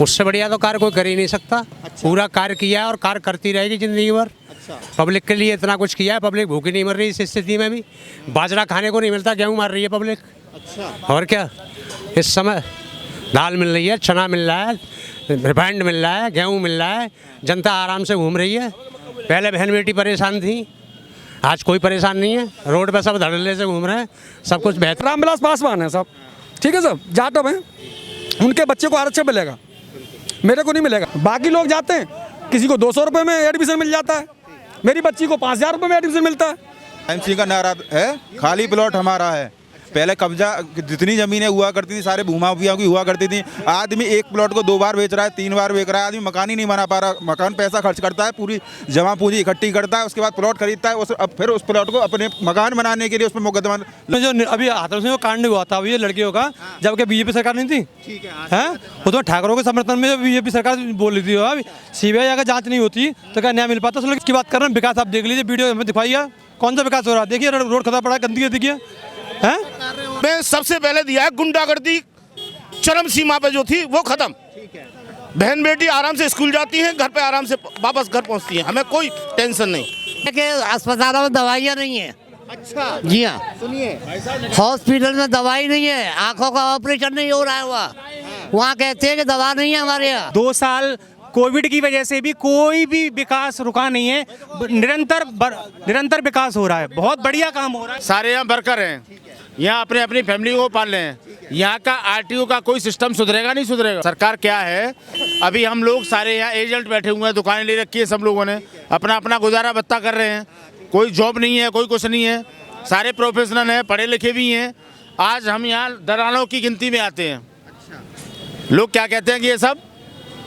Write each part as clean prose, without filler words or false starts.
उससे बढ़िया तो कार्य कोई कर ही नहीं सकता। पूरा कार्य किया है और कार्य करती रहेगी जिंदगी भर। पब्लिक के लिए इतना कुछ किया है, पब्लिक भूखी नहीं मर रही इस स्थिति में भी। बाजरा खाने को नहीं मिलता, गेहूँ मार रही है पब्लिक। और क्या, इस समय दाल मिल रही है, चना मिल रहा है, रिफाइंड मिल रहा है, गेहूँ मिल रहा है, जनता आराम से घूम रही है। पहले बहन बेटी परेशान थी, आज कोई परेशान नहीं है। रोड पे सब धड़ल्ले से घूम रहे हैं, सब कुछ बेहतर। रामविलास पासवान है सब, ठीक है सब, जाटव हैं, उनके बच्चे को आरक्षण मिलेगा, मेरे को नहीं मिलेगा। बाकी लोग जाते हैं, किसी को 200 रुपये में एडमिशन मिल जाता है, मेरी बच्ची को 5000 रुपये में एडमिशन मिलता है। एमसी का नारा है, खाली प्लॉट हमारा है। पहले कब्जा जितनी ज़मीनें हुआ करती थी सारे भूमाफिया की हुआ करती थी। आदमी एक प्लॉट को 2 बार बेच रहा है, 3 बार बेच रहा है, आदमी मकान ही नहीं बना पा रहा। मकान पैसा खर्च करता है, पूरी जमा पूंजी इकट्ठी करता है, उसके बाद प्लॉट खरीदता है, अब फिर उस प्लॉट को अपने मकान बनाने के लिए उस पर मुकदमा। जो अभी हाथरस में वो कांड हुआ था ये लड़कियों का, जबकि बीजेपी सरकार नहीं थी, है वो तो ठाकरों के समर्थन में बीजेपी सरकार बोल रही थी। सीबीआई अगर जांच नहीं होती तो क्या न्याय मिल पाता। उस की बात कर रहे हैं, विकास आप देख लीजिए, वीडियो हमें दिखाइए कौन सा विकास हो रहा है। देखिए रोड खतरा पड़ा है, गंदगी देखिए हैं। मैं सबसे पहले दिया है गुंडागर्दी चरम सीमा पे जो थी वो खत्म। बहन बेटी आराम से स्कूल जाती हैं, घर पे आराम से वापस घर पहुंचती हैं, हमें कोई टेंशन नहीं। कि अस्पतालों में दवाइयाँ नहीं है। अच्छा जी हाँ, सुनिए, हॉस्पिटल में दवाई नहीं है, आंखों का ऑपरेशन नहीं हो रहा है वहाँ कहते हैं कि दवा नहीं है हमारे यहाँ। 2 साल कोविड की वजह से भी कोई भी विकास रुका नहीं है, निरंतर विकास हो रहा है, बहुत बढ़िया काम हो रहा है। सारे यहाँ वर्कर हैं, यहाँ अपने अपनी फैमिली को पाल रहे हैं। यहाँ का आरटीओ का कोई सिस्टम सुधरेगा नहीं सुधरेगा। सरकार क्या है, अभी हम लोग सारे यहाँ एजेंट बैठे हुए हैं, दुकानें ले रखी है, सब लोगों ने अपना अपना गुजारा भत्ता कर रहे हैं। कोई जॉब नहीं है, कोई कुछ नहीं है, सारे प्रोफेशनल हैं, पढ़े लिखे भी हैं। आज हम यहाँ दलालों की गिनती में आते हैं। लोग क्या कहते हैं कि ये सब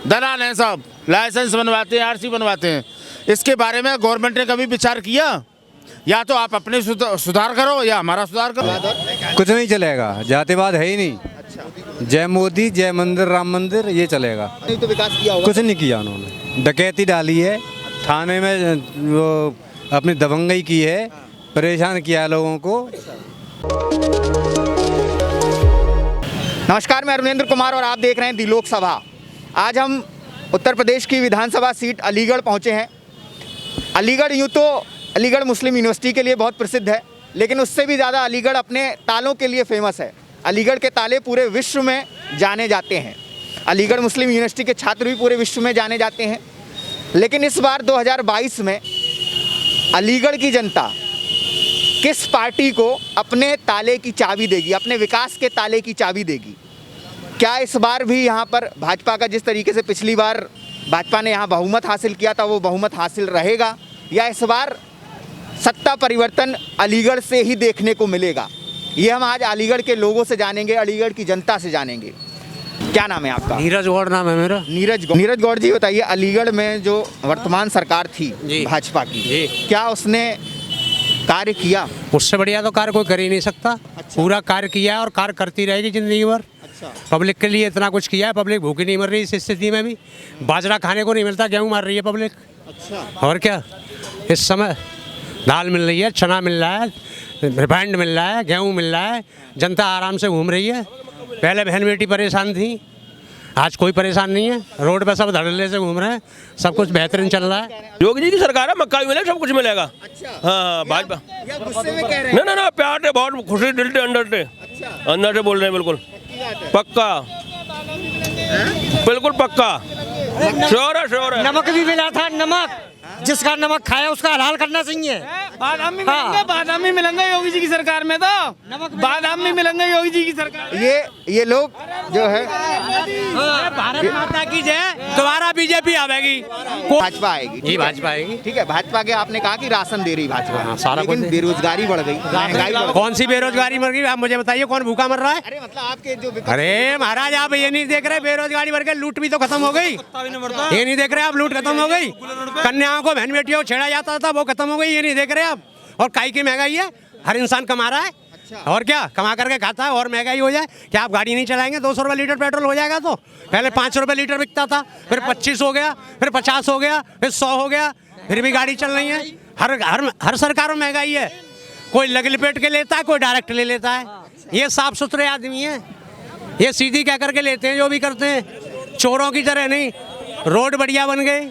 दलाल हैं, सब लाइसेंस बनवाते हैं, आरसी बनवाते हैं। इसके बारे में गवर्नमेंट ने कभी विचार किया? या तो आप अपने सुधार करो या हमारा सुधार करो। कुछ नहीं चलेगा, जातिवाद है ही नहीं। जय मोदी, जय मंदिर, राम मंदिर, ये चलेगा। नहीं तो विकास किया होगा? कुछ नहीं किया उन्होंने, डकैती डाली है, थाने में वो अपनी दबंगई की है, परेशान किया है लोगों को। नमस्कार, मैं अरुणेंद्र कुमार और आप देख रहे हैं दी लोकसभा। आज हम उत्तर प्रदेश की विधानसभा सीट अलीगढ़ पहुंचे हैं। अलीगढ़ यूँ तो अलीगढ़ मुस्लिम यूनिवर्सिटी के लिए बहुत प्रसिद्ध है, लेकिन उससे भी ज़्यादा अलीगढ़ अपने तालों के लिए फेमस है। अलीगढ़ के ताले पूरे विश्व में जाने जाते हैं। अलीगढ़ मुस्लिम यूनिवर्सिटी के छात्र भी पूरे विश्व में जाने जाते हैं। लेकिन इस बार 2022 में अलीगढ़ की जनता किस पार्टी को अपने ताले की चाबी देगी, अपने विकास के ताले की चाबी देगी? क्या इस बार भी यहाँ पर भाजपा का, जिस तरीके से पिछली बार भाजपा ने यहाँ बहुमत हासिल किया था, वो बहुमत हासिल रहेगा, या इस बार सत्ता परिवर्तन अलीगढ़ से ही देखने को मिलेगा? ये हम आज अलीगढ़ के लोगों से जानेंगे, अलीगढ़ की जनता से जानेंगे। क्या नाम है आपका? नीरज गौड़ नाम है मेरा। नीरज गौड़ जी, बताइए, अलीगढ़ में जो वर्तमान सरकार थी भाजपा की, क्या उसने कार्य किया? उससे बढ़िया तो कार्य कोई कर ही नहीं सकता। पूरा कार्य किया है और कार्य करती रहेगी जिंदगी भर। पब्लिक के लिए इतना कुछ किया है, पब्लिक भूखी नहीं मर रही इस स्थिति में भी। बाजरा खाने को नहीं मिलता, गेहूँ मार रही है पब्लिक। और क्या, इस समय दाल मिल रही है, चना मिल रहा है, रिफाइंड मिल रहा है, गेहूँ मिल रहा है, जनता आराम से घूम रही है। पहले बहन बेटी परेशान थी, आज कोई परेशान नहीं है। रोड पे सब धड़ल्ले से घूम रहे हैं, सब कुछ बेहतरीन चल रहा है। योगी जी की सरकार है, मक्का भी मिलेगा, सब कुछ मिलेगा। हाँ, भाजपा ना प्यार से, बहुत खुशी दिल से, अंदर से बोल रहे हैं, बिल्कुल पक्का, बिल्कुल पक्का, श्योर है। नमक भी मिला था, नमक जिसका नमक खाया उसका हलाल करना चाहिए। बादाम भी मिलेंगे, बादाम भी मिलेंगे योगी जी की सरकार में, तो बादाम भी मिलेंगे योगी जी की सरकार। ये लोग जो है, भारत माता की जय, दोबारा बीजेपी आएगी, भाजपा आएगी। जी भाजपा आएगी। ठीक है, भाजपा के आपने कहा कि राशन दे रही भाजपा, सारा लेकिन बेरोजगारी बढ़ गई, महंगाई बढ़ गई। कौन सी बेरोजगारी मर गई? आप मुझे बताइए, कौन भूखा मर रहा है? अरे मतलब आपके जो अरे महाराज, आप ये नहीं देख रहे बेरोजगारी बढ़ गई, लूट भी तो खत्म हो गई। ये नहीं देख रहे आप, लूट खत्म हो गई, कन्याओं को बहन बेटियों को छेड़ा जाता था, वो खत्म हो गई। ये नहीं देख रहे आप। और काई की महंगाई है, हर इंसान कमा रहा है। और क्या, कमा करके खाता है, और महंगाई हो जाए। क्या आप गाड़ी नहीं चलाएंगे? 200 रुपये लीटर पेट्रोल हो जाएगा। तो पहले 5 रुपये लीटर बिकता था, फिर 25 हो गया, फिर 50 हो गया, फिर 100 हो गया, फिर भी गाड़ी चल रही है। हर सरकार में महंगाई है। कोई लग लपेट के लेता है, कोई डायरेक्ट ले लेता है। ये साफ सुथरे आदमी हैं, ये सीधी कह करके लेते हैं जो भी करते हैं। चोरों की तरह नहीं, रोड बढ़िया बन गए।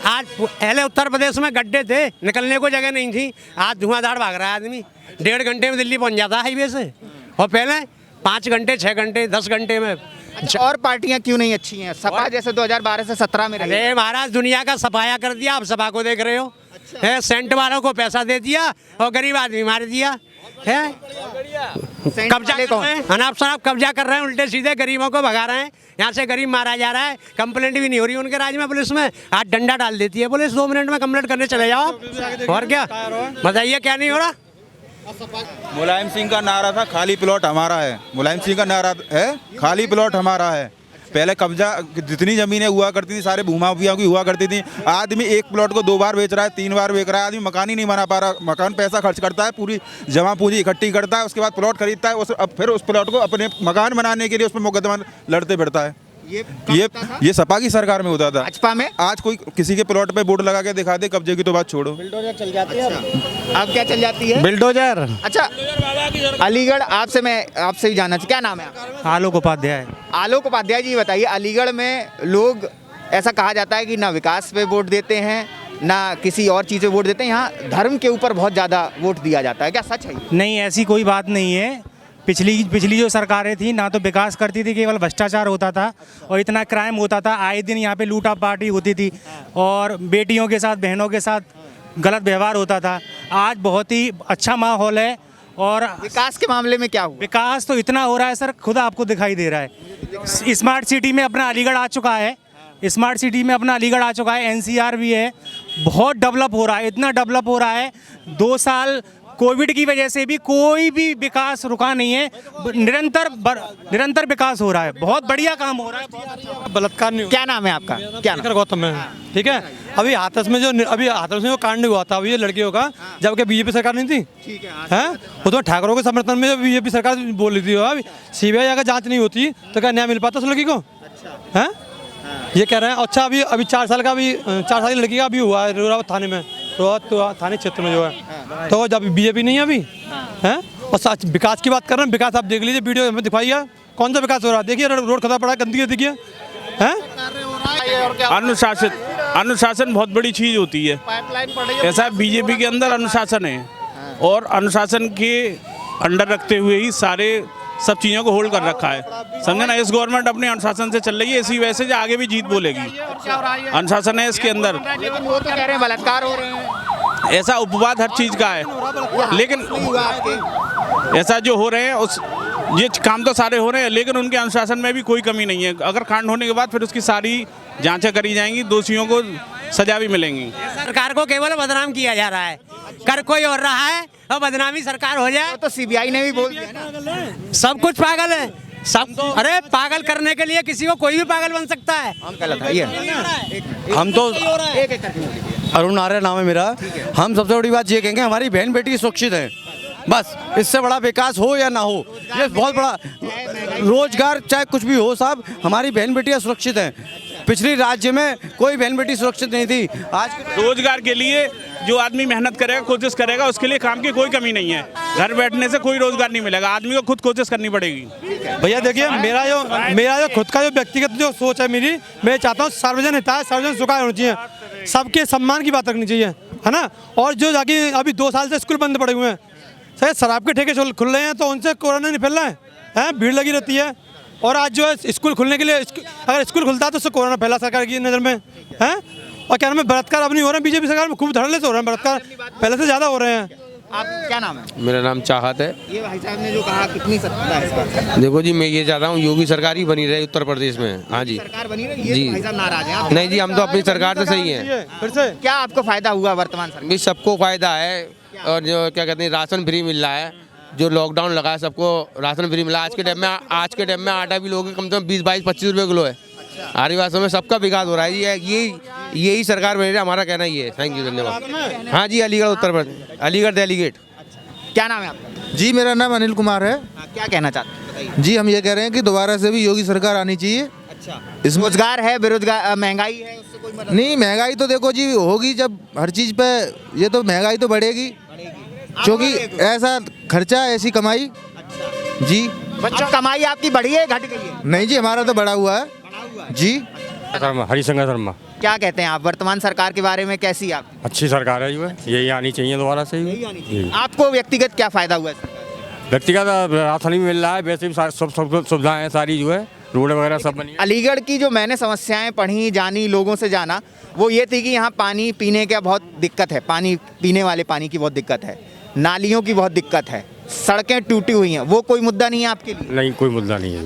आज पहले उत्तर प्रदेश में गड्ढे थे, निकलने को जगह नहीं थी, आज धुआंधार भाग रहा है आदमी। 1.5 घंटे में दिल्ली पहुंच जाता है हाईवे से, और पहले 5 घंटे 6 घंटे 10 घंटे में। अच्छा, और पार्टियां क्यों नहीं अच्छी हैं? सपा जैसे 2012 से 17 में रही। अरे महाराज, दुनिया का सफाया कर दिया, आप सपा को देख रहे हो। है सेंट वालों को पैसा दे दिया और गरीब आदमी मार दिया है। कब्जा कर रहे हैं, अनाप शनाप कब्जा कर रहे हैं, उल्टे सीधे गरीबों को भगा रहे हैं। यहाँ से गरीब मारा जा रहा है, कंप्लेंट भी नहीं हो रही उनके राज्य में पुलिस में। आज डंडा डाल देती है पुलिस, 2 मिनट में कंप्लेंट करने चले जाओ आप। और क्या बताइए, क्या नहीं हो रहा? मुलायम सिंह का नारा था खाली प्लॉट हमारा है। मुलायम सिंह का नारा है खाली प्लॉट हमारा है। पहले कब्जा जितनी ज़मीनें हुआ करती थी सारे भूमा माफिया की हुआ करती थी। आदमी एक प्लॉट को 2 बार बेच रहा है, 3 बार बेच रहा है। आदमी मकान ही नहीं बना पा रहा। मकान पैसा खर्च करता है, पूरी जमा पूंजी इकट्ठी करता है, उसके बाद प्लॉट खरीदता है। अब फिर उस प्लॉट को अपने मकान बनाने के लिए उस पर मुकदमा लड़ते फिरता है। ये सपा की सरकार में होता था। भाजपा में आज कोई किसी के प्लॉट पे बोर्ड लगा के दिखा दे, कब्जे की तो बात छोड़ो। बिल्डोजर चल जाती है। अब क्या चल जाती है? बिल्डोजर। अच्छा, अलीगढ़ आपसे ही जानना चाहिए, क्या नाम है आपका? आलोक उपाध्याय। आलोक उपाध्याय जी, बताइए, अलीगढ़ में लोग ऐसा कहा जाता है कि ना विकास पे वोट देते हैं ना किसी और चीज़ पे वोट देते हैं, यहाँ धर्म के ऊपर बहुत ज़्यादा वोट दिया जाता है, क्या सच है? नहीं, ऐसी कोई बात नहीं है। पिछली जो सरकारें थी ना तो विकास करती थी, केवल भ्रष्टाचार होता था और इतना क्राइम होता था। आए दिन यहाँ पे लूटा पार्टी होती थी और बेटियों के साथ बहनों के साथ गलत व्यवहार होता था। आज बहुत ही अच्छा माहौल है। और विकास के मामले में क्या हुआ? विकास तो इतना हो रहा है सर, खुद आपको दिखाई दे रहा है। स्मार्ट सिटी में अपना अलीगढ़ आ चुका है, स्मार्ट सिटी में अपना अलीगढ़ आ चुका है। NCR भी है, बहुत डेवलप हो रहा है, इतना डेवलप हो रहा है। 2 साल कोविड की वजह से भी कोई भी विकास रुका नहीं है, निरंतर विकास हो रहा है, बहुत बढ़िया काम हो रहा है। बलात्कार नहीं। क्या नाम है आपका? क्या नाम? गौतम है। ठीक है, अभी हाथरस में जो कांड हुआ था, अभी ये लड़कियों का, जबकि बीजेपी सरकार नहीं थी। ठीक है, वो तो ठाकरों के समर्थन में बीजेपी सरकार बोल रही थी। अभी CBI अगर जांच नहीं होती तो क्या न्याय मिल पाता उस लड़की को? है, ये कह रहे हैं। अच्छा, अभी 4 साल की लड़की का अभी हुआ है रोहतक थाने में, रोहतक थाने क्षेत्र में जो है। तो जब बीजेपी नहीं है अभी, है, और सच विकास की बात कर रहे हैं। विकास आप देख लीजिए, वीडियो हमें दिखाइए कौन सा विकास हो रहा है। देखिए रोड खतरा पड़ा है, गंदगी देखिए। है, अनुशासन बहुत बड़ी चीज़ होती है। ऐसा बीजेपी के अंदर अनुशासन है और अनुशासन के अंडर रखते हुए ही सब चीज़ों को होल्ड कर रखा है। समझे ना, इस गवर्नमेंट अपने अनुशासन से चल रही है, इसी वजह से आगे भी जीत बोलेगी। अनुशासन है इसके अंदर। लेकिन वो तो कह रहे हैं बलात्कार हो रहे हैं। ऐसा उपवाद हर चीज़ का है, लेकिन ऐसा जो हो रहे हैं ये काम तो सारे हो रहे हैं, लेकिन उनके अनुशासन में भी कोई कमी नहीं है। अगर कांड होने के बाद फिर उसकी सारी जांचें करी जाएंगी, दोषियों को सजा भी मिलेंगी। सरकार को केवल बदनाम किया जा रहा है, कर कोई और रहा है और बदनामी सरकार हो जाए। तो CBI ने भी बोल दिया ना, सब कुछ पागल है सब। अरे पागल करने के लिए किसी को कोई भी पागल बन सकता है। हम तो अरुण नारायण नाम है मेरा। हम सबसे बड़ी बात ये कहेंगे, हमारी बहन बेटी सुरक्षित है, बस। इससे बड़ा विकास हो या ना हो, ये बहुत बड़ा रोजगार चाहे कुछ भी हो साहब, हमारी बहन बेटियां सुरक्षित हैं। पिछली राज्य में कोई बहन बेटी सुरक्षित नहीं थी। आज रोजगार के लिए जो आदमी मेहनत करेगा, कोशिश करेगा, उसके लिए काम की कोई कमी नहीं है। घर बैठने से कोई रोजगार नहीं मिलेगा, आदमी को खुद कोशिश करनी पड़ेगी। भैया देखिए, मेरा जो खुद का जो व्यक्तिगत जो सोच है मेरी, मैं चाहता हूँ सार्वजनिक हिताय सार्वजनिक सुखाय होनी चाहिए, सबके सम्मान की बात रखनी चाहिए, है ना। और जो जाके अभी 2 साल से स्कूल बंद पड़े हुए हैं, सर शराब के ठेके खुल रहे हैं, तो उनसे कोरोना नहीं फैल रहा है, भीड़ लगी रहती है। और आज जो है स्कूल खुलने के लिए, अगर स्कूल खुलता है तो उससे कोरोना फैला सरकार की नज़र में, है। और क्या नाम है, बलात्कार अब नहीं हो रहे हैं, बीजेपी सरकार में खूब धड़ल्ले से हो रहे हैं बलात्कार, पहले से ज़्यादा हो रहे हैं। आप क्या नाम है? मेरा नाम चाहत है। ये भाई साहब ने जो कहा, कितनी सत्ता है इसका? देखो जी, मैं ये चाहता हूँ योगी सरकार ही बनी रहे उत्तर प्रदेश में। हाँ जी, सरकार बनी रही है। जी। भाई साहब नाराज हैं आप? नहीं जी, हम तो अपनी सरकार से सही हैं। फिर से क्या आपको फायदा हुआ वर्तमान सरकार? भी सबको फायदा है, और जो क्या कहते हैं राशन फ्री मिल रहा है, जो लॉकडाउन लगा है सबको राशन फ्री मिला। आज के टाइम में आटा भी लोग कम से कम 20, 22, 25 रुपये किलो है। आदिवासियों में सबका विकास हो रहा है। यही सरकार बनी रही, हमारा कहना ये है। थैंक यू, धन्यवाद। हाँ जी, अलीगढ़ उत्तर प्रदेश, अलीगढ़ डेलीगेट। क्या नाम है आपका? जी, मेरा नाम अनिल कुमार है। क्या कहना चाहते हैं? जी, हम ये कह रहे हैं कि दोबारा से भी योगी सरकार आनी चाहिए। अच्छा, रोजगार है, बेरोजगार, महंगाई है, उससे कोई मतलब नहीं। महंगाई तो देखो जी होगी, जब हर चीज़ पे ये तो महंगाई तो बढ़ेगी, क्योंकि ऐसा खर्चा ऐसी कमाई। जी, बच्चों कमाई आपकी बढ़ी है घट गई है? नहीं जी, हमारा तो बढ़ा हुआ है। जी हरिशंकर शर्मा। क्या कहते हैं आप वर्तमान सरकार के बारे में, कैसी आप? अच्छी सरकार है जो है, यही आनी चाहिए दोबारा से ही। आपको व्यक्तिगत क्या फायदा हुआ है? व्यक्तिगत राशन भी मिल रहा है, वैसे भी सब सुविधाएं हैं सारी जो है, रोड वगैरह सब बनी है। अलीगढ़ की जो मैंने समस्याएं पढ़ी जानी लोगों से जाना, वो ये थी कि यहाँ पानी पीने का बहुत दिक्कत है, पानी पीने वाले पानी की बहुत दिक्कत है, नालियों की बहुत दिक्कत है, सड़कें टूटी हुई हैं। वो कोई मुद्दा नहीं है आपके लिए? नहीं, कोई मुद्दा नहीं है,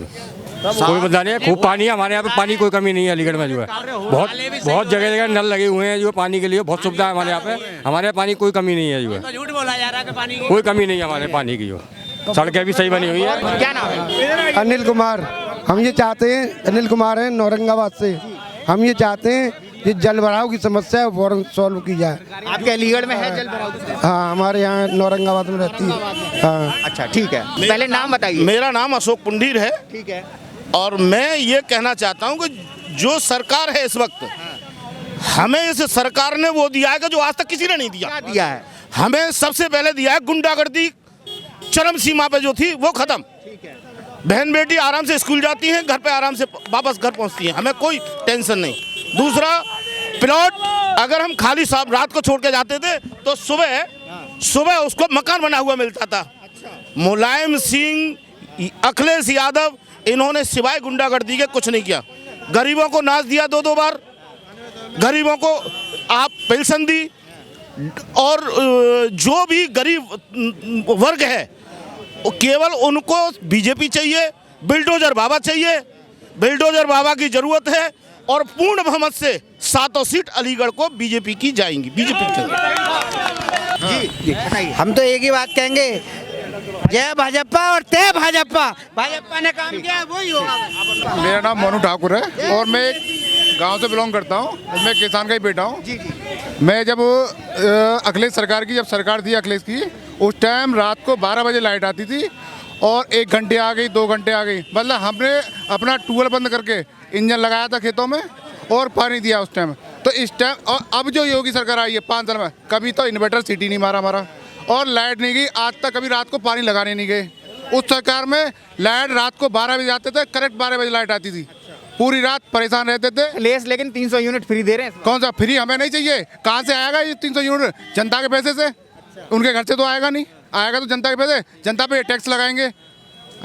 कोई मुद्दा नहीं है। खूब पानी है हमारे यहाँ पे, पानी कोई कमी नहीं है अलीगढ़ में जो है। बहुत जगह जगह नल लगे हुए हैं जो पानी के लिए, बहुत सुविधा है हमारे यहाँ पे। हमारे यहाँ पानी कोई कमी नहीं है जो है, झूठ बोला जा रहा है कि पानी कोई कमी नहीं है हमारे पानी की जो। सड़कें भी सही बनी हुई है। क्या नाम है? अनिल कुमार। हम ये चाहते हैं, अनिल कुमार हैं औरंगाबाद से, हम ये चाहते हैं कि जल भराव की समस्या है फौरन सॉल्व की जाए। आपके अलीगढ़ में है जल भराव की समस्या? हाँ, हमारे यहाँ औरंगाबाद में रहती है। हाँ। अच्छा, ठीक है, पहले नाम बताइए। मेरा नाम अशोक पुंडीर है। ठीक है। और मैं ये कहना चाहता हूँ कि जो सरकार है इस वक्त, हमें इस सरकार ने वो दिया है कि जो आज तक किसी ने नहीं दिया। क्या दिया है? हमें सबसे पहले दिया है गुंडागर्दी चरम सीमा पे जो थी वो खत्म। बहन बेटी आराम से स्कूल जाती हैं, घर पे आराम से वापस घर पहुंचती हैं, हमें कोई टेंशन नहीं। दूसरा, प्लॉट अगर हम खाली साहब रात को छोड़ के जाते थे तो सुबह उसको मकान बना हुआ मिलता था। मुलायम सिंह, अखिलेश यादव, इन्होंने सिवाय गुंडागर्दी के कुछ नहीं किया। गरीबों को नाच दिया 2-2 बार, गरीबों को आप पेंशन दी, और जो भी गरीब वर्ग है केवल उनको बीजेपी चाहिए, बिल्डोजर बाबा चाहिए, बिल्डोजर बाबा की जरूरत है। और पूर्ण बहुमत से 7 सीट अलीगढ़ को बीजेपी की जाएंगी, बीजेपी जी। हम तो एक ही बात कहेंगे, जय भाजपा और तय भाजपा। भाजपा ने काम किया वही होगा। मेरा नाम मोनू ठाकुर है और मैं एक गांव से बिलोंग करता हूं और मैं किसान का ही बेटा हूं। मैं जब अखिलेश सरकार की, जब सरकार थी अखिलेश की, उस टाइम रात को 12 बजे लाइट आती थी और 1 घंटे आ गई, 2 घंटे आ गई। मतलब हमने अपना ट्यूबवेल बंद करके इंजन लगाया था खेतों में और पानी दिया उस टाइम। तो इस टाइम, और अब जो योगी सरकार आई है 5 साल में, कभी तो इन्वर्टर सिटी नहीं मारा हमारा, और लाइट नहीं गई आज तक, कभी रात को पानी लगाने नहीं गए। उस सरकार में लाइट रात को 12 बजे आते थे, करेक्ट 12 बजे लाइट आती थी, पूरी रात परेशान रहते थे। लेकिन 300 यूनिट फ्री दे रहे हैं। कौन सा फ्री? हमें नहीं चाहिए। कहाँ से आएगा ये 300 यूनिट? जनता के पैसे से, उनके घर से तो आएगा नहीं। आएगा तो जनता के पैसे, जनता पे टैक्स लगाएंगे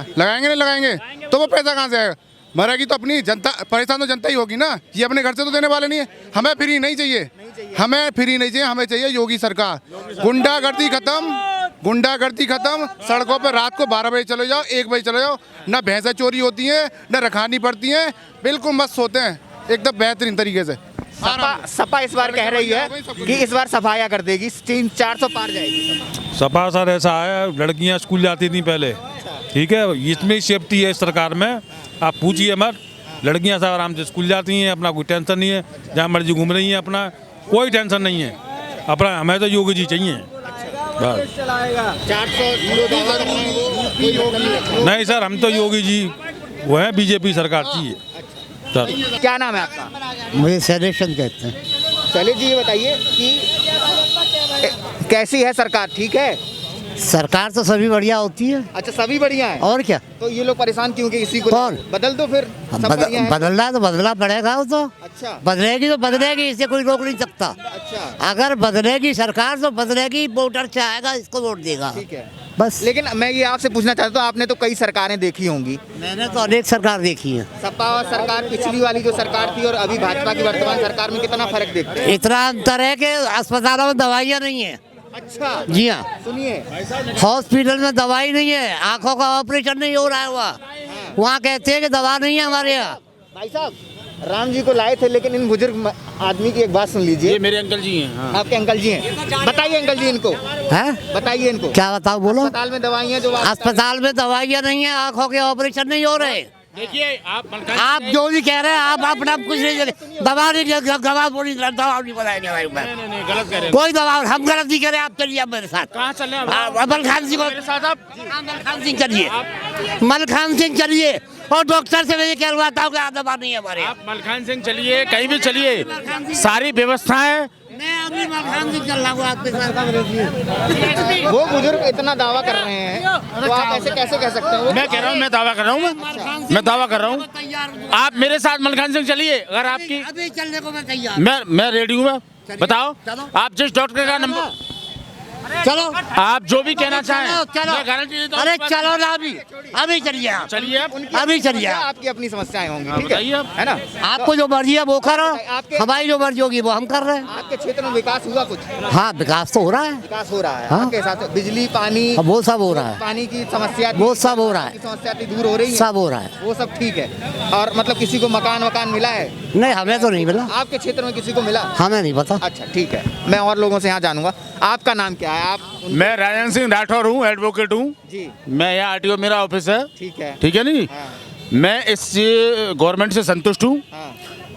नहीं लगाएंगे तो वो पैसा कहाँ से आएगा? मरेगी तो अपनी जनता, परेशान तो जनता ही होगी ना। ये अपने घर से तो देने वाले नहीं है। हमें फ्री नहीं चाहिए, हमें फ्री नहीं चाहिए, हमें चाहिए योगी सरकार। गुंडागर्दी खत्म, सड़कों पर रात को 12 बजे चले जाओ, 1 बजे चले जाओ, ना भैंसें चोरी होती हैं, ना रखानी पड़ती हैं, बिल्कुल मस्त सोते हैं एकदम बेहतरीन तरीके से। सपा इस बार कह रही है कि इस बार सफाया कर देगी, 300-400 पार जाएगी। सपा सर ऐसा है, लड़कियां स्कूल जाती थी पहले, ठीक है, इसमें सेफ्टी है इस सरकार में। आप पूछिए मत, लड़कियां सब आराम से स्कूल जाती हैं, अपना कोई टेंशन नहीं है, जहाँ मर्जी घूम रही हैं, अपना कोई टेंशन नहीं है अपना। हमें तो योगी जी चाहिए बस। 400 नहीं सर, हम तो योगी जी वो है, बीजेपी सरकार चाहिए सर। क्या नाम है आपका? मुझे सैलेशन कहते हैं। चलिए जी, ये बताइए कि कैसी है सरकार? ठीक है, सरकार तो सभी बढ़िया होती है। अच्छा, सभी बढ़िया है। और क्या? तो ये लोग परेशान क्यों कि इसी को कौन? बदल दो फिर। सब बढ़िया है। बदलना है तो बदलना पड़ेगा। वो तो अच्छा, बदलेगी तो बदलेगी, इसे कोई रोक नहीं सकता। अच्छा, अगर बदलेगी सरकार तो बदलेगी, वोटर चाहेगा इसको वोट देगा। ठीक है, बस। लेकिन मैं ये आपसे पूछना चाहता हूँ, आपने तो कई सरकारें देखी होंगी। मैंने तो अनेक सरकार देखी है। सपा सरकार, पिछली वाली जो सरकार थी, और अभी भाजपा की वर्तमान सरकार में कितना फर्क देखते हैं? इतना अंतर है कि अस्पतालों में दवाइयाँ नहीं है। अच्छा, जी हाँ, सुनिए, हॉस्पिटल में दवाई नहीं है, आंखों का ऑपरेशन नहीं हो रहा है वहाँ कहते हैं कि दवा नहीं है हमारे यहाँ। भाई साहब, राम जी को लाए थे, लेकिन इन बुजुर्ग आदमी की एक बात सुन लीजिए। ये मेरे अंकल जी हैं। हाँ। आपके अंकल जी हैं? बताइए अंकल जी इनको, है बताइए इनको। क्या बताओ, बोलो। अस्पताल में दवाइयाँ, जो अस्पताल में दवाइयाँ नहीं है, आंखों के ऑपरेशन नहीं हो रहे। देखिए, आप जो भी कह रहे हैं, आप अपना कुछ नहीं दे रहे। दवा नहीं दवा नहीं बताएंगे भाई। नहीं, गलत कह रहे हैं। कोई दवा हम गलत नहीं करें। आप चलिए मेरे साथ। कहाँ चल रहे हैं? मलखान सिंह मेरे साथ आप? मलखान सिंह चलिए, मलखान सिंह चलिए। और डॉक्टर से मैं ये कहलवाता हूँ कि दवा नहीं है हमारे। आप मलखान सिंह चलिए, कहीं भी चलिए, सारी व्यवस्थाएं वो बुजुर्ग इतना दावा कर रहे हैं तो आप ऐसे कैसे कह सकते हो? मैं कह रहा हूँ, मैं दावा कर रहा हूँ, मैं दावा कर रहा हूँ। आप मेरे साथ मलखान सिंह चलिए, अगर आपकी अभी चलने को मैं तैयार। मैं रेडी हूँ। मैं बताओ, आप जिस डॉक्टर का नंबर, चलो आप जो भी कहना चाहें, चलो मैं गारंटी देता हूँ। अरे चलो ना अभी चलिए आप। चलिए आप, अभी चलिए आप। आपकी अपनी समस्याएं होंगी, ठीक बताइए है, आप। है ना? आपको जो मर्जी है वो करो, हमारी जो मर्जी होगी वो हम कर रहे हैं। आपके क्षेत्र में विकास हुआ कुछ? हाँ विकास तो हो रहा है। विकास हो रहा है हाँ। आपके साथ बिजली पानी अब वो सब हो रहा है। पानी की समस्या वो सब हो रहा है। समस्या दूर हो रही है, सब हो रहा है। वो सब ठीक है। और मतलब किसी को मकान मिला है? नहीं हमें तो नहीं मिला। आपके क्षेत्र में किसी को मिला? हमें नहीं पता। अच्छा ठीक है, मैं और लोगों से यहाँ जानूंगा। आपका नाम क्या है? आप मैं राजन सिंह राठौर हूँ, एडवोकेट हूँ जी। मैं यहाँ आरटीओ मेरा ऑफिस है, ठीक है, ठीक है नहीं। मैं इस गवर्नमेंट से संतुष्ट हूँ।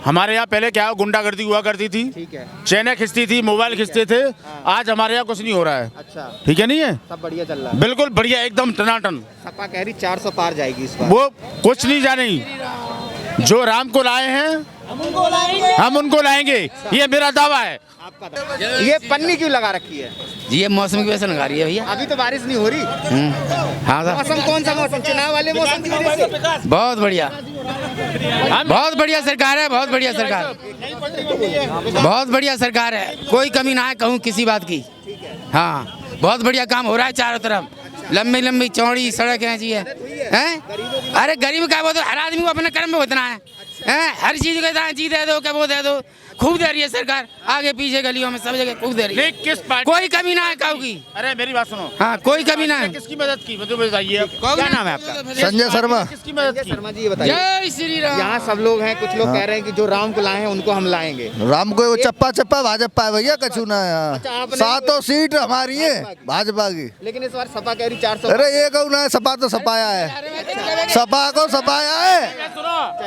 हमारे यहाँ पहले क्या गुंडागर्दी हुआ करती थी, ठीक है, चैनें खिंचती थी, मोबाइल खिंचते थे। आज हमारे यहाँ कुछ नहीं हो रहा है। अच्छा ठीक है नहीं है, सब बढ़िया चल रहा है। बिल्कुल बढ़िया, एकदम टनाटन। सपा कह रही 400 पार जाएगी इस बार। वो कुछ नहीं जाने, जो राम को लाए हैं हम उनको लाएंगे, ये मेरा दावा है। ये पन्नी क्यों लगा रखी है? जी ये मौसम की वजह से लगा रही है भैया। अभी तो बारिश नहीं हो रही। हाँ सर। मौसम कौन सा मौसम? चुनाव वाले मौसम की वजह से? बहुत बढ़िया, बहुत बढ़िया सरकार है, बहुत बढ़िया सरकार, बहुत बढ़िया सरकार है, कोई कमी ना है कहूँ किसी बात की। हाँ बहुत बढ़िया काम हो रहा है चारों तरफ, लंबी लंबी चौड़ी सड़क है जी हैं। अरे गरीब का वो तो हर आदमी को अपने कर्म में उतना है, हर चीज का जी दे दो, क्या वो दे दो, खूब दे रही है सरकार, आगे पीछे गलियों में सब जगह खूब दे रही है। किस पार्टी? कोई कमी ना है काऊ की। अरे मेरी बात सुनो। हाँ कोई कमी ना है। किसकी मदद की मुझे बताइए, क्या नाम है आपका? संजय शर्मा। किसकी मदद की? शर्मा जी ये बताइए। जय श्री राम। यहाँ सब लोग हैं, कुछ लोग कह रहे हैं कि जो राम को लाए हैं उनको हम लाएंगे। राम को वो चप्पा चप्पा भाजपा है भैया, कछु ना है। अच्छा, आपने- 7 सीट हमारी है भाजपा की। लेकिन इस बार सपा कह रही 400। अरे ये कहूँ ना, सपा तो सपाया है, सपा को सपाया है,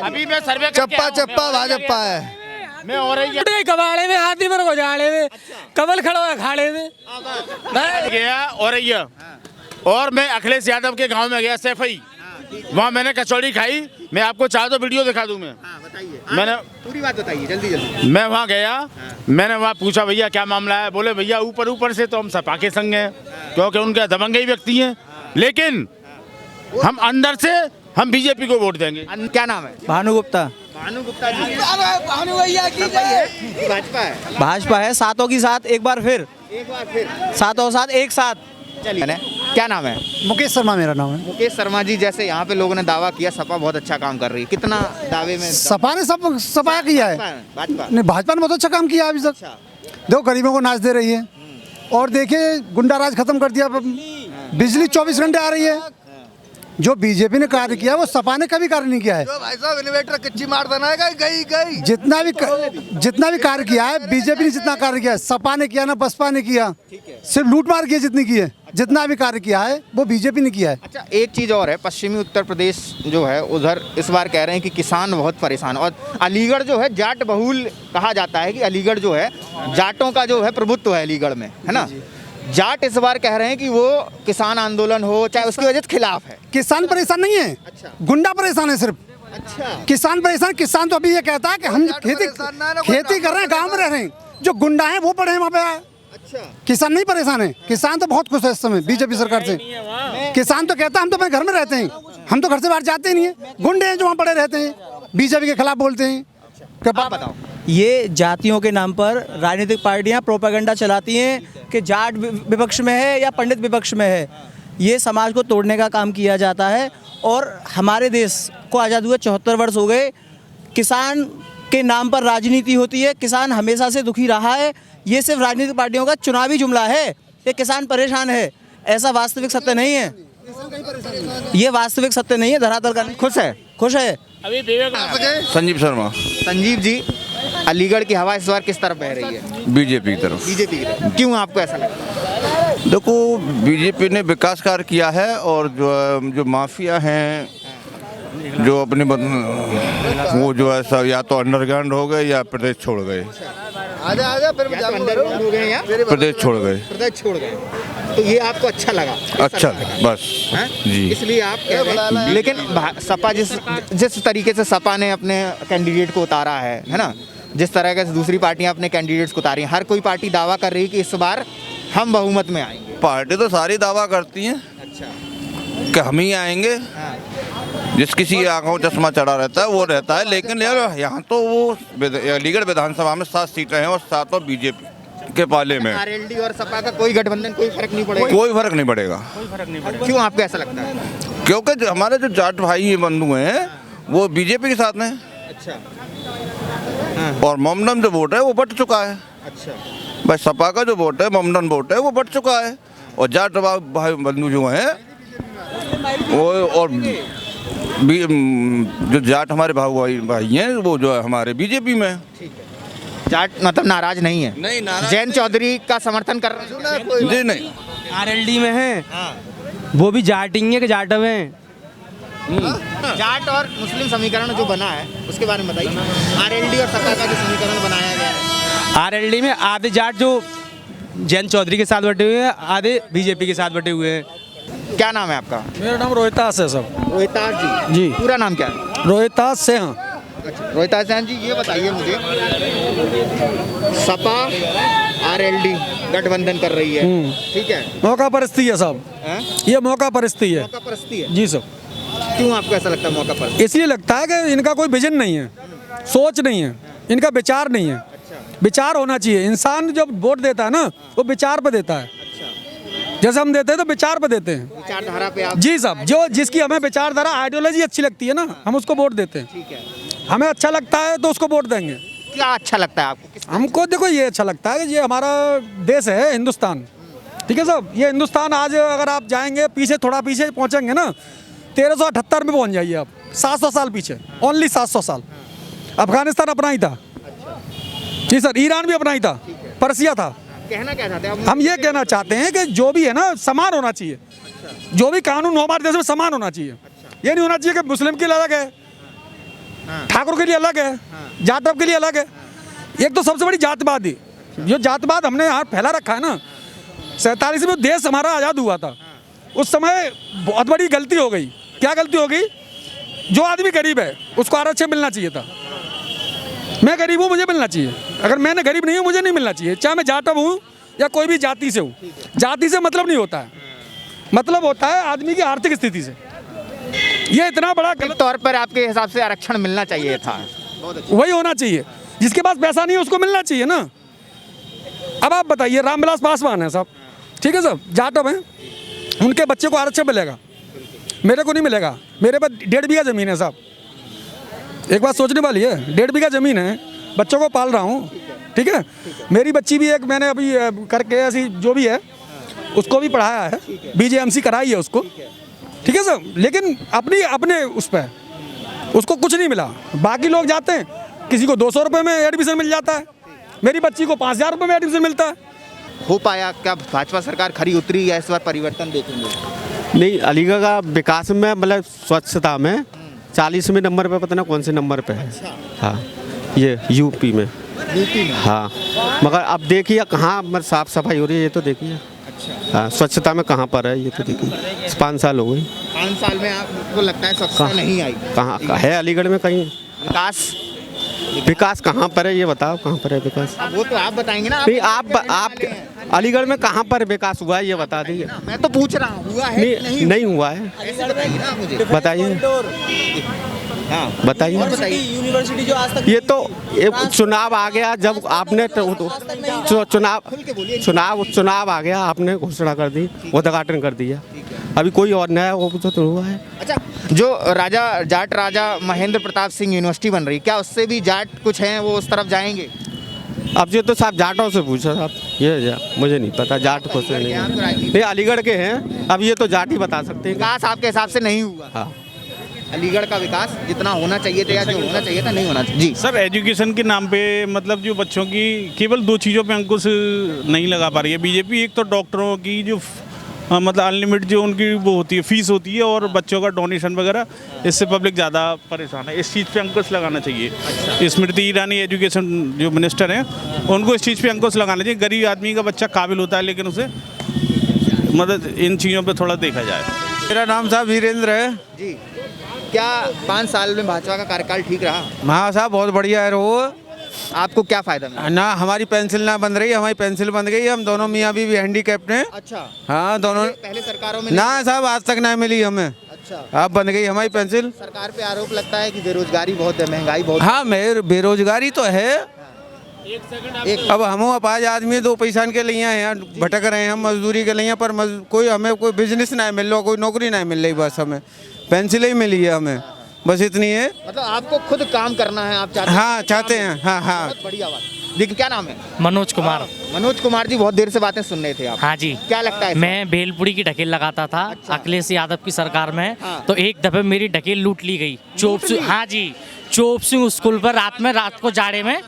अभी मैं सर्वे चप्पा चप्पा भाजपा है। मैं और कबाड़े में हाथी पर गोजाड़े में कमल खड़ा हुआ खाड़े में गया और मैं अखिलेश यादव के गांव में गया सैफई, वहाँ मैंने कचौड़ी खाई। मैं आपको चाहे तो वीडियो दिखा दूं। मैं बताइए, मैंने पूरी बात बताइए जल्दी जल्दी। मैं वहाँ गया, मैंने वहाँ पूछा भैया क्या मामला है? बोले भैया ऊपर ऊपर से तो हम सपा के संग हैं, क्योंकि उनके दबंगई व्यक्ति हैं, लेकिन हम अंदर से हम बीजेपी को वोट देंगे। क्या नाम है? भानु गुप्ता। भानु गुप्ता जी। भाजपा है? भाजपा है, सातों की साथ एक बार फिर, एक बार फिर सातों साथ एक साथ। चलिए, क्या नाम है? मुकेश शर्मा मेरा नाम है। मुकेश शर्मा जी, जैसे यहाँ पे लोगों ने दावा किया सपा बहुत अच्छा काम कर रही है, कितना दावे में? सपा ने सब सपा किया है, भाजपा नहीं भाजपा ने बहुत अच्छा काम किया अभी तक। देखो गरीबों को नाच दे रही है, और देखिए गुंडा राज खत्म कर दिया, बिजली 24 घंटे आ रही है। जो बीजेपी ने कार्य किया वो सपा ने कभी कार्य नहीं किया है। जो भाई साहब इन्वर्टर कच्ची मार बनाएगा गई। जितना भी कार्य किया है बीजेपी ने, जितना कार्य किया है सपा ने किया ना बसपा ने किया, सिर्फ लूट मार की जितनी की है, जितना भी कार्य किया है वो बीजेपी ने किया है। अच्छा, एक चीज़ और है, पश्चिमी उत्तर प्रदेश जो है उधर इस बार कह रहे हैं कि किसान बहुत परेशान, और अलीगढ़ जो है जाट बहुल कहा जाता है कि अलीगढ़ जो है जाटों का जो है प्रभुत्व है अलीगढ़ में, है ना? जाट इस बार कह रहे हैं कि वो किसान आंदोलन हो चाहे उसकी वजह से खिलाफ है। किसान परेशान नहीं है, गुंडा परेशान है सिर्फ। अच्छा, किसान परेशान, किसान तो अभी ये कहता है कि हम खेती कर रहे हैं, गाँव में रह रहे हैं, जो गुंडा है वो पड़े हैं वहाँ पे। अच्छा, किसान नहीं परेशान है, किसान तो बहुत खुश है इस समय बीजेपी सरकार से। किसान तो कहता है हम तो अपने घर में रहते हैं, हम तो घर से बाहर जाते ही नहीं है, गुंडे हैं जो वहाँ पड़े रहते हैं, बीजेपी के खिलाफ बोलते हैं। आप बताओ। ये जातियों के नाम पर राजनीतिक पार्टियां प्रोपेगेंडा चलाती हैं कि जाट विपक्ष में है या पंडित विपक्ष में है। ये समाज को तोड़ने का काम किया जाता है, और हमारे देश को आज़ाद हुए 74 वर्ष हो गए, किसान के नाम पर राजनीति होती है, किसान हमेशा से दुखी रहा है। ये सिर्फ राजनीतिक पार्टियों का चुनावी जुमला है कि किसान परेशान है, ऐसा वास्तविक सत्य नहीं है। ये वास्तविक सत्य नहीं है, धरातल का। खुश है? खुश है। अभी संजीव शर्मा। संजीव जी, अलीगढ़ की हवा इस बार किस तरफ बह रही है? बीजेपी की तरफ। बीजेपी की तरफ। क्यों आपको ऐसा लगता है? देखो, बीजेपी ने विकास कार्य किया है, और जो माफिया हैं जो अपने वो जो है सब या तो अंडरग्राउंड हो गए या प्रदेश छोड़ गए। आजा फिर अंडरग्राउंड हो गए या प्रदेश छोड़ गए। प्रदेश छोड़ गए, तो ये आपको अच्छा लगा? अच्छा बस जी, इसलिए आप कह रहे हैं। लेकिन सपा जिस तरीके से सपा ने अपने कैंडिडेट को उतारा है ना, जिस तरह के दूसरी पार्टियां अपने कैंडिडेट्स को उतारी हैं, हर कोई पार्टी दावा कर रही है कि इस बार हम बहुमत में आएंगे। पार्टी तो सारी दावा करती हैं कि हम ही आएंगे। जिस किसी आंखों चश्मा चढ़ा रहता है वो रहता है, लेकिन यार यहाँ तो वो अलीगढ़ विधानसभा में 7 सीटें हैं और 7 बीजेपी के पाले में। आरएलडी और सपा का कोई गठबंधन, कोई फर्क नहीं पड़ेगा? कोई फर्क नहीं पड़ेगा। क्यों आपको ऐसा लगता है? क्योंकि जो हमारे जो जाट भाई बंधु हैं वो बीजेपी के साथ में। अच्छा। और मोमडन जो वोट है वो बट चुका है। अच्छा। भाई सपा का जो वोट है, मोमडन वोट है, वो बट चुका है। और जाट भाई बंधु जो हैं वो, और जो जाट हमारे भाई हैं वो जो है हमारे बीजेपी में। जाट मतलब नाराज नहीं है? नहीं नाराज। जैन चौधरी का समर्थन कर रहे हैं? जी नहीं। आरएलडी में है वो भी जाटिंग है कि जाटव हैं। जाट और मुस्लिम समीकरण जो बना है उसके बारे में बताइए। आरएलडी और सपा का जो समीकरण बनाया गया है, आरएलडी में आधे जाट जो जैन चौधरी के साथ बटे हुए हैं, आधे बीजेपी के साथ बटे हुए हैं। क्या नाम है आपका? मेरा नाम रोहितास है सब। रोहितास जी? जी। पूरा नाम क्या है? रोहितास सिंह। अच्छा, रोहितास सिंह जी, ये बताइए मुझे, सपा आरएलडी गठबंधन कर रही है, ठीक है? मौका परस्ती है साहब, ये मौका परस्ती है। मौका परस्ती है? जी सर। क्यों आपको ऐसा लगता है मौका परस्ती? इसलिए लगता है कि इनका कोई विजन नहीं है, सोच नहीं है, इनका विचार नहीं है। विचार होना चाहिए। इंसान जब वोट देता है ना वो विचार पे देता है। जैसे हम देते हैं तो विचार पे देते हैं, विचारधारा पे आप। जी साहब, जो जिसकी हमें विचारधारा आइडियोलॉजी अच्छी लगती है ना हम उसको वोट देते हैं। ठीक है। हमें अच्छा लगता है तो उसको वोट देंगे। क्या अच्छा लगता है आपको? हमको देखो ये अच्छा लगता है कि ये हमारा देश है हिंदुस्तान, ठीक है साहब। ये हिंदुस्तान आज अगर आप जाएंगे पीछे, थोड़ा पीछे पहुंचेंगे ना 1378 में पहुंच जाइए आप, 700 साल पीछे, ओनली 700 साल। अफगानिस्तान अपना ही था, जी सर। ईरान भी अपना ही था, पर्सिया था। कहना क्या चाहते हैं? हम ये कहना चाहते हैं कि जो भी है ना समान होना चाहिए। जो भी कानून हो हमारे देश में समान होना चाहिए। ये नहीं होना चाहिए कि मुस्लिम के लिए अलग है, ठाकुर के लिए अलग है, जाटव के लिए अलग है। एक तो सबसे बड़ी जातवाद ही, जो जातवाद हमने यहाँ फैला रखा है ना, 47 में देश हमारा आज़ाद हुआ था, उस समय बहुत बड़ी गलती हो गई। क्या गलती हो गई? जो आदमी गरीब है उसको आरक्षण मिलना चाहिए था। मैं गरीब हूँ, मुझे मिलना चाहिए। अगर मैंने गरीब नहीं हूँ, मुझे नहीं मिलना चाहिए, चाहे मैं जाटव हूँ या कोई भी जाति से हूँ। जाति से मतलब नहीं होता है, मतलब होता है आदमी की आर्थिक स्थिति से। ये इतना बड़ा गलत तौर पर आपके हिसाब से आरक्षण मिलना चाहिए था? वही होना चाहिए, जिसके पास पैसा नहीं है उसको मिलना चाहिए ना। अब आप बताइए, रामविलास पासवान है साहब, ठीक है साहब, जाटव हैं, उनके बच्चे को आरक्षण मिलेगा, मेरे को नहीं मिलेगा। मेरे पास 1.5 बीघा ज़मीन है साहब। एक बात सोचने वाली है, 1.5 बीघा ज़मीन है, बच्चों को पाल रहा हूँ, ठीक है। मेरी बच्ची भी एक मैंने अभी करके ऐसी जो भी है उसको भी पढ़ाया है, BJMC कराई है उसको, ठीक है सर। लेकिन अपने उस पर उसको कुछ नहीं मिला। बाकी लोग जाते हैं, किसी को 200 रुपये में एडमिशन मिल जाता है, मेरी बच्ची को 5000 रुपये में एडमिशन मिलता है। हो पाया क्या? भाजपा सरकार खरी उतरी या इस बार परिवर्तन देखेंगे? नहीं, अलीगढ़ का विकास में मतलब स्वच्छता में 40वें नंबर पे, पता ना कौन से नंबर पे है। हाँ, ये यूपी में। हाँ, मगर अब देखिए कहाँ मतलब साफ सफाई हो रही है, ये तो देखिए। हाँ, स्वच्छता में कहाँ पर है ये तो देखिए। 5 साल हो गए। 5 साल में आपको लगता है स्वच्छता नहीं आई? कहाँ है अलीगढ़ में कहीं विकास कहाँ पर है ये बताओ, कहाँ पर है विकास? वो तो आप बताएंगे ना। नहीं, आप अलीगढ़ में कहाँ पर विकास हुआ है ये बता दीजिए। मैं तो पूछ रहा हूँ, हुआ है? नहीं हुआ है, बताइए। हाँ बताइए। यूनिवर्सिटी जो आज तक ये तो चुनाव आ गया, जब आपने चुनाव आ गया, आपने घोषणा कर दी, उद्घाटन कर दिया, अभी कोई और नया वो तो हुआ है। अच्छा, जो जाट राजा महेंद्र प्रताप सिंह यूनिवर्सिटी बन रही, क्या उससे भी जाट कुछ हैं वो उस तरफ जाएंगे? अब ये तो साहब जाटों से पूछा साहब, ये मुझे नहीं पता, जाट को से नहीं, अलीगढ़ के हैं, अब ये तो जाट ही बता सकते हैं। विकास आपके हिसाब से नहीं हुआ? हाँ, अलीगढ़ का विकास जितना होना चाहिए था या जो होना चाहिए था नहीं होना चाहिए। जी सर, एजुकेशन के नाम पे मतलब जो बच्चों की केवल 2 चीज़ों पे अंकुश नहीं लगा पा रही है बीजेपी। एक तो डॉक्टरों की जो मतलब अनलिमिटेड जो उनकी वो होती है फीस होती है, और बच्चों का डोनेशन वगैरह, इससे पब्लिक ज़्यादा परेशान है। इस चीज़ पे अंकुश लगाना चाहिए। स्मृति ईरानी एजुकेशन जो मिनिस्टर हैं, उनको इस चीज़ पे अंकुश लगाना चाहिए। गरीब आदमी का बच्चा काबिल होता है, लेकिन उसे मतलब इन चीज़ों पे थोड़ा देखा जाए। मेरा नाम साहब वीरेंद्र है जी। क्या 5 साल में भाजपा का कार्यकाल ठीक रहा? हाँ साहब, बहुत बढ़िया है। वो आपको क्या फायदा मिला? ना हमारी पेंसिल ना बन रही, हमारी पेंसिल बन गई। हम दोनों मियाँ बीवी हैंडीकैप्ड हैं। अच्छा। हाँ दोनों। पहले सरकारों में ना साहब आज तक ना मिली हमें। अच्छा। अब बन गई हमारी पेंसिल। सरकार पे आरोप लगता है कि बेरोजगारी बहुत है, महंगाई बहुत। हाँ बेरोजगारी तो है। अब हम अपाज आदमी 2 पैसा के लिए हैं, भटक रहे हैं हम मजदूरी के लिए, पर कोई हमें कोई बिजनेस नहीं मिल रहा, कोई नौकरी नहीं मिल रही। बस हमें पेंसिल ही मिली है, हमें बस इतनी है। मतलब आपको खुद काम करना है, आप चाहते हैं? हाँ चाहते हैं। हाँ हाँ। बहुत बढ़िया बात। देखिए क्या नाम है? मनोज कुमार। मनोज कुमार जी, बहुत देर से बातें सुन रहे थे आप। हाँ जी। क्या लगता है? मैं भेलपुरी की ढकेल लगाता था। अच्छा। अखिलेश यादव की सरकार में। हाँ। तो एक दफे मेरी ढकेल लूट ली गई हाँ जी, चोप सिंह स्कूल पर रात को जाड़े में।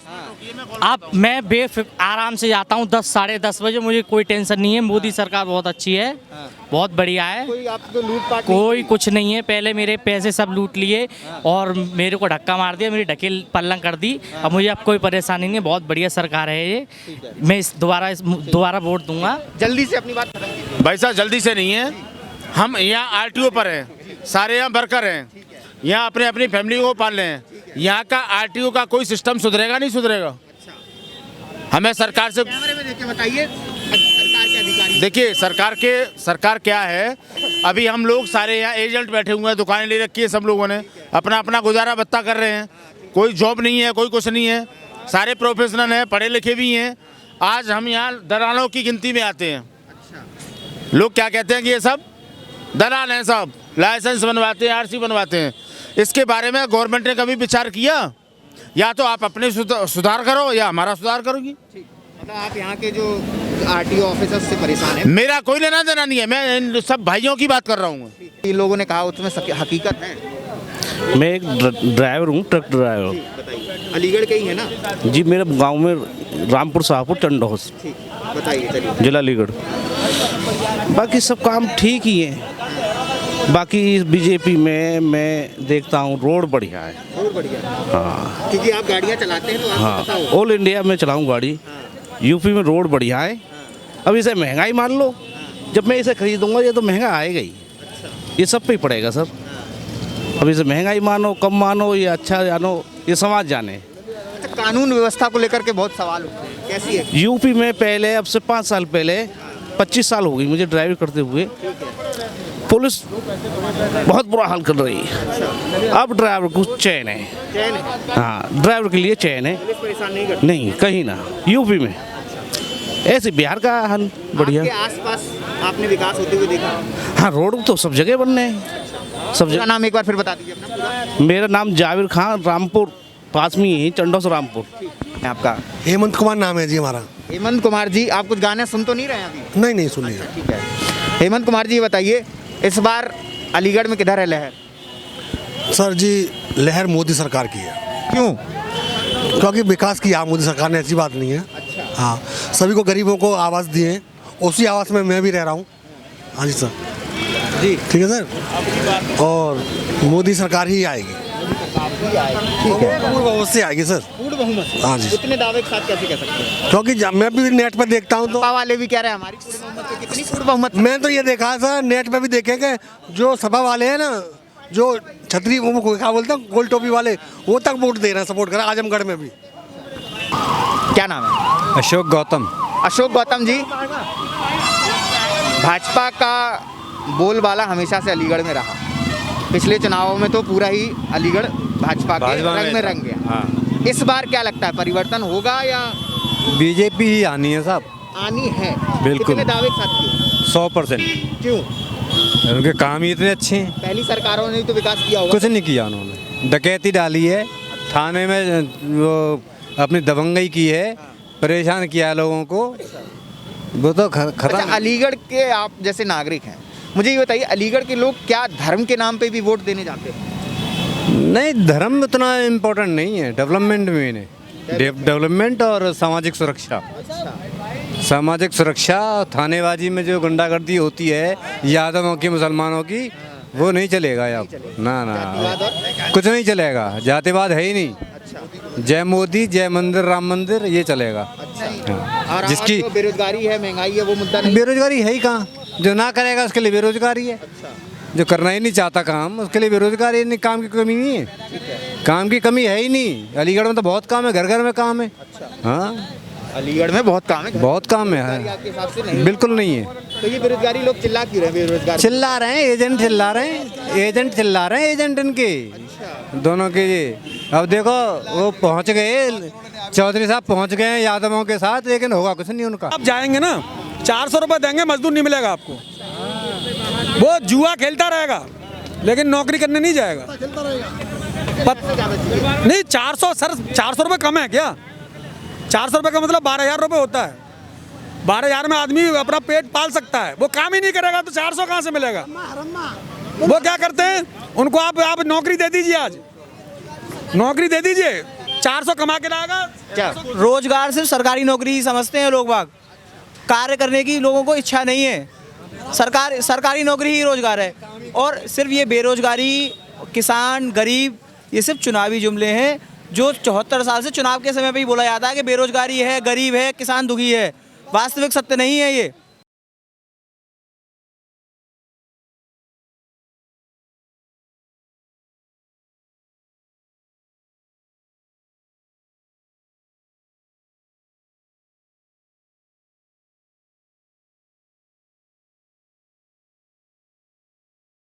अब मैं आराम से जाता हूँ 10 साढ़े 10 बजे, मुझे कोई टेंशन नहीं है। मोदी सरकार बहुत अच्छी है, बहुत बढ़िया है। कोई आपको लूटपाट कोई कुछ नहीं है। पहले मेरे पैसे सब लूट लिए और मेरे को धक्का मार दिया, मेरी ढकेल पल्लंग कर दी। अब मुझे अब कोई परेशानी नहीं है, बहुत बढ़िया सरकार है ये। मैं दोबारा वोट दूंगा। जल्दी से अपनी बात खत्म कीजिए। भाई साहब जल्दी से नहीं है, हम यहाँ RTO पर हैं, सारे यहाँ वर्कर हैं, यहाँ अपने अपनी फैमिली को पाल रहे हैं। यहाँ का RTO का कोई सिस्टम सुधरेगा नहीं सुधरेगा। हमें सरकार से बताइए, सरकार के अधिकारी देखिए सरकार क्या है। अभी हम लोग सारे यहाँ एजेंट बैठे हुए हैं, दुकानें ले रखी है सब लोगों ने, अपना अपना गुजारा बत्ता कर रहे हैं। कोई जॉब नहीं है, कोई कुछ नहीं है, सारे प्रोफेशनल हैं, पढ़े लिखे भी हैं। आज हम यहाँ दलालों की गिनती में आते हैं। लोग क्या कहते हैं कि ये सब दलाल हैं, सब लाइसेंस बनवाते हैं, RC बनवाते हैं। इसके बारे में गवर्नमेंट ने कभी विचार किया? या तो आप अपने सुधार करो या हमारा सुधार करोगी। मतलब आप यहाँ के जो RTO ऑफिसर से परेशान हैं? मेरा कोई लेना देना नहीं है, मैं इन सब भाइयों की बात कर रहा हूँ। इन लोगों ने कहा उसमें हकीकत है। मैं एक ड्राइवर हूँ, ट्रक ड्राइवर। अलीगढ़ के ही है ना? जी, मेरे गांव में रामपुर शाहपुर चंडोस, बताइए चलिए। जिला अलीगढ़। बाकी सब काम ठीक ही है। बाकी इस बीजेपी में मैं देखता हूँ रोड बढ़िया है। रोड बढ़िया है। हाँ, क्योंकि आप गाड़ियाँ चलाते हैं तो आपको पता होगा। ऑल इंडिया में चलाऊँ गाड़ी। यूपी में रोड बढ़िया है। अब इसे महंगाई मान लो, जब मैं इसे खरीदूंगा ये तो महंगा आएगा ही, ये सब पे ही पड़ेगा सर। अब इसे महंगाई मानो कम मानो या अच्छा जानो, ये समाज जाने। कानून व्यवस्था को लेकर के बहुत सवाल उठते हैं, कैसी है? यूपी में पहले, अब से 5 साल पहले, 25 साल हो गई मुझे ड्राइविंग करते हुए, पुलिस बहुत बुरा हाल कर रही है। अब ड्राइवर को चैन है। हाँ, ड्राइवर के लिए चैन है। परेशान नहीं करती? नहीं, कहीं ना। यूपी में ऐसे बिहार का हाल बढ़िया। आपके आसपास आपने विकास होते हुए देखा? हाँ, रोड तो सब जगह बनने हैं, सब जगह। नाम एक बार फिर बता दीजिए अपना पूरा। मेरा नाम जाविर खान, रामपुर पास में ही, चंडोस रामपुर। आपका? हेमंत कुमार नाम है जी हमारा। हेमंत कुमार जी, आप कुछ गाने सुन तो नहीं रहे अभी? नहीं सुनिए। अच्छा, ठीक है। हेमंत कुमार जी बताइए, इस बार अलीगढ़ में किधर है लहर? सर जी, लहर मोदी सरकार की है। क्यों? क्योंकि विकास किया मोदी सरकार ने, ऐसी बात नहीं है। अच्छा। हाँ, सभी को गरीबों को आवास दिए, उसी आवास में मैं भी रह रहा हूँ। हाँ जी सर जी, ठीक है सर। और मोदी सरकार ही आएगी। ठीक है, पूर्ण बहुमत से आएगी सर। पूर्ण बहुमत? हाँ जी। इतने दावे के साथ कैसे कह सकते हैं? क्योंकि जब मैं भी नेट पर देखता हूँ तो वाले भी कह रहे हैं हमारी पूर्ण बहुमत है। कितनी पूर्ण बहुमत? मैं तो ये देखा सर, नेट पे भी देखेंगे, जो सभा वाले हैं ना, जो छतरी वो क्या बोलते हैं, गोल टोपी वाले, वो तक वोट दे रहे हैं, सपोर्ट कर रहे हैं। आजमगढ़ में भी। क्या नाम है? अशोक गौतम। अशोक गौतम जी, भाजपा का बोलबाला हमेशा से अलीगढ़ में रहा। पिछले चुनावों में तो पूरा ही अलीगढ़ भाजपा के रंग में रंग गया। हाँ। इस बार क्या लगता है, परिवर्तन होगा या बीजेपी ही आनी है साहब? आनी है? बिल्कुल। कितने दावे के साथ किए? 100%। क्यों? उनके काम ही इतने अच्छे हैं। पहली सरकारों ने तो विकास किया होगा। कुछ नहीं किया उन्होंने, डकैती डाली है थाने में, वो अपनी दबंगई की है, परेशान किया लोगों को, वो तो खत्म। अच्छा, अलीगढ़ के आप जैसे नागरिक हैं, मुझे ये बताइए, अलीगढ़ के लोग क्या धर्म के नाम पे भी वोट देने जाते हैं? नहीं, धर्म उतना इम्पोर्टेंट नहीं है, डेवलपमेंट में है। डेवलपमेंट और सामाजिक सुरक्षा। सामाजिक सुरक्षा, थानेबाजी में जो गुंडागर्दी होती है यादवों की, मुसलमानों की, वो नहीं चलेगा अब। ना, कुछ नहीं चलेगा, जातिवाद है ही नहीं। जय मोदी, जय मंदिर, राम मंदिर, ये चलेगा। और जिसकी बेरोजगारी है, महंगाई है, वो मुद्दा नहीं? बेरोजगारी है ही कहाँ, जो ना करेगा उसके लिए बेरोजगारी है। जो करना ही नहीं चाहता काम, उसके लिए बेरोजगारी, काम की कमी नहीं है। काम की कमी है ही नहीं। अलीगढ़ में तो बहुत काम है, घर घर में काम है। हाँ, अलीगढ़ में बहुत काम है, बहुत काम है। आपके हिसाब से नहीं? बिल्कुल नहीं है। तो ये बेरोजगारी लोग चिल्ला क्यों रहे हैं? बेरोजगार चिल्ला रहे हैं, एजेंट चिल्ला रहे हैं, एजेंट चिल्ला रहे हैं, एजेंट इनके दोनों के। ये अब देखो वो पहुंच गए, चौधरी साहब पहुंच गए हैं यादवों के साथ, लेकिन होगा कुछ नहीं उनका। आप जाएंगे ना 400 रुपये देंगे, मजदूर नहीं मिलेगा आपको। वो जुआ खेलता रहेगा लेकिन नौकरी करने नहीं जाएगा। नहीं 400 सर, 400 रुपये कम है क्या? 400 रुपये का मतलब 12,000 रुपये होता है। 12,000 में आदमी अपना पेट पाल सकता है। वो काम ही नहीं करेगा तो 400 कहाँ से मिलेगा? वो क्या करते हैं, उनको आप नौकरी दे दीजिए, आज नौकरी दे दीजिए, 400 कमा के लाएगा। क्या रोजगार सिर्फ सरकारी नौकरी ही समझते हैं लोग बाग? कार्य करने की लोगों को इच्छा नहीं है। सरकारी नौकरी ही रोजगार है। और सिर्फ ये बेरोजगारी, किसान, गरीब, ये सिर्फ चुनावी जुमले हैं जो 74 साल से चुनाव के समय पे ही बोला जाता है कि बेरोजगारी है, गरीब है, किसान दुखी है। वास्तविक सत्य नहीं है ये।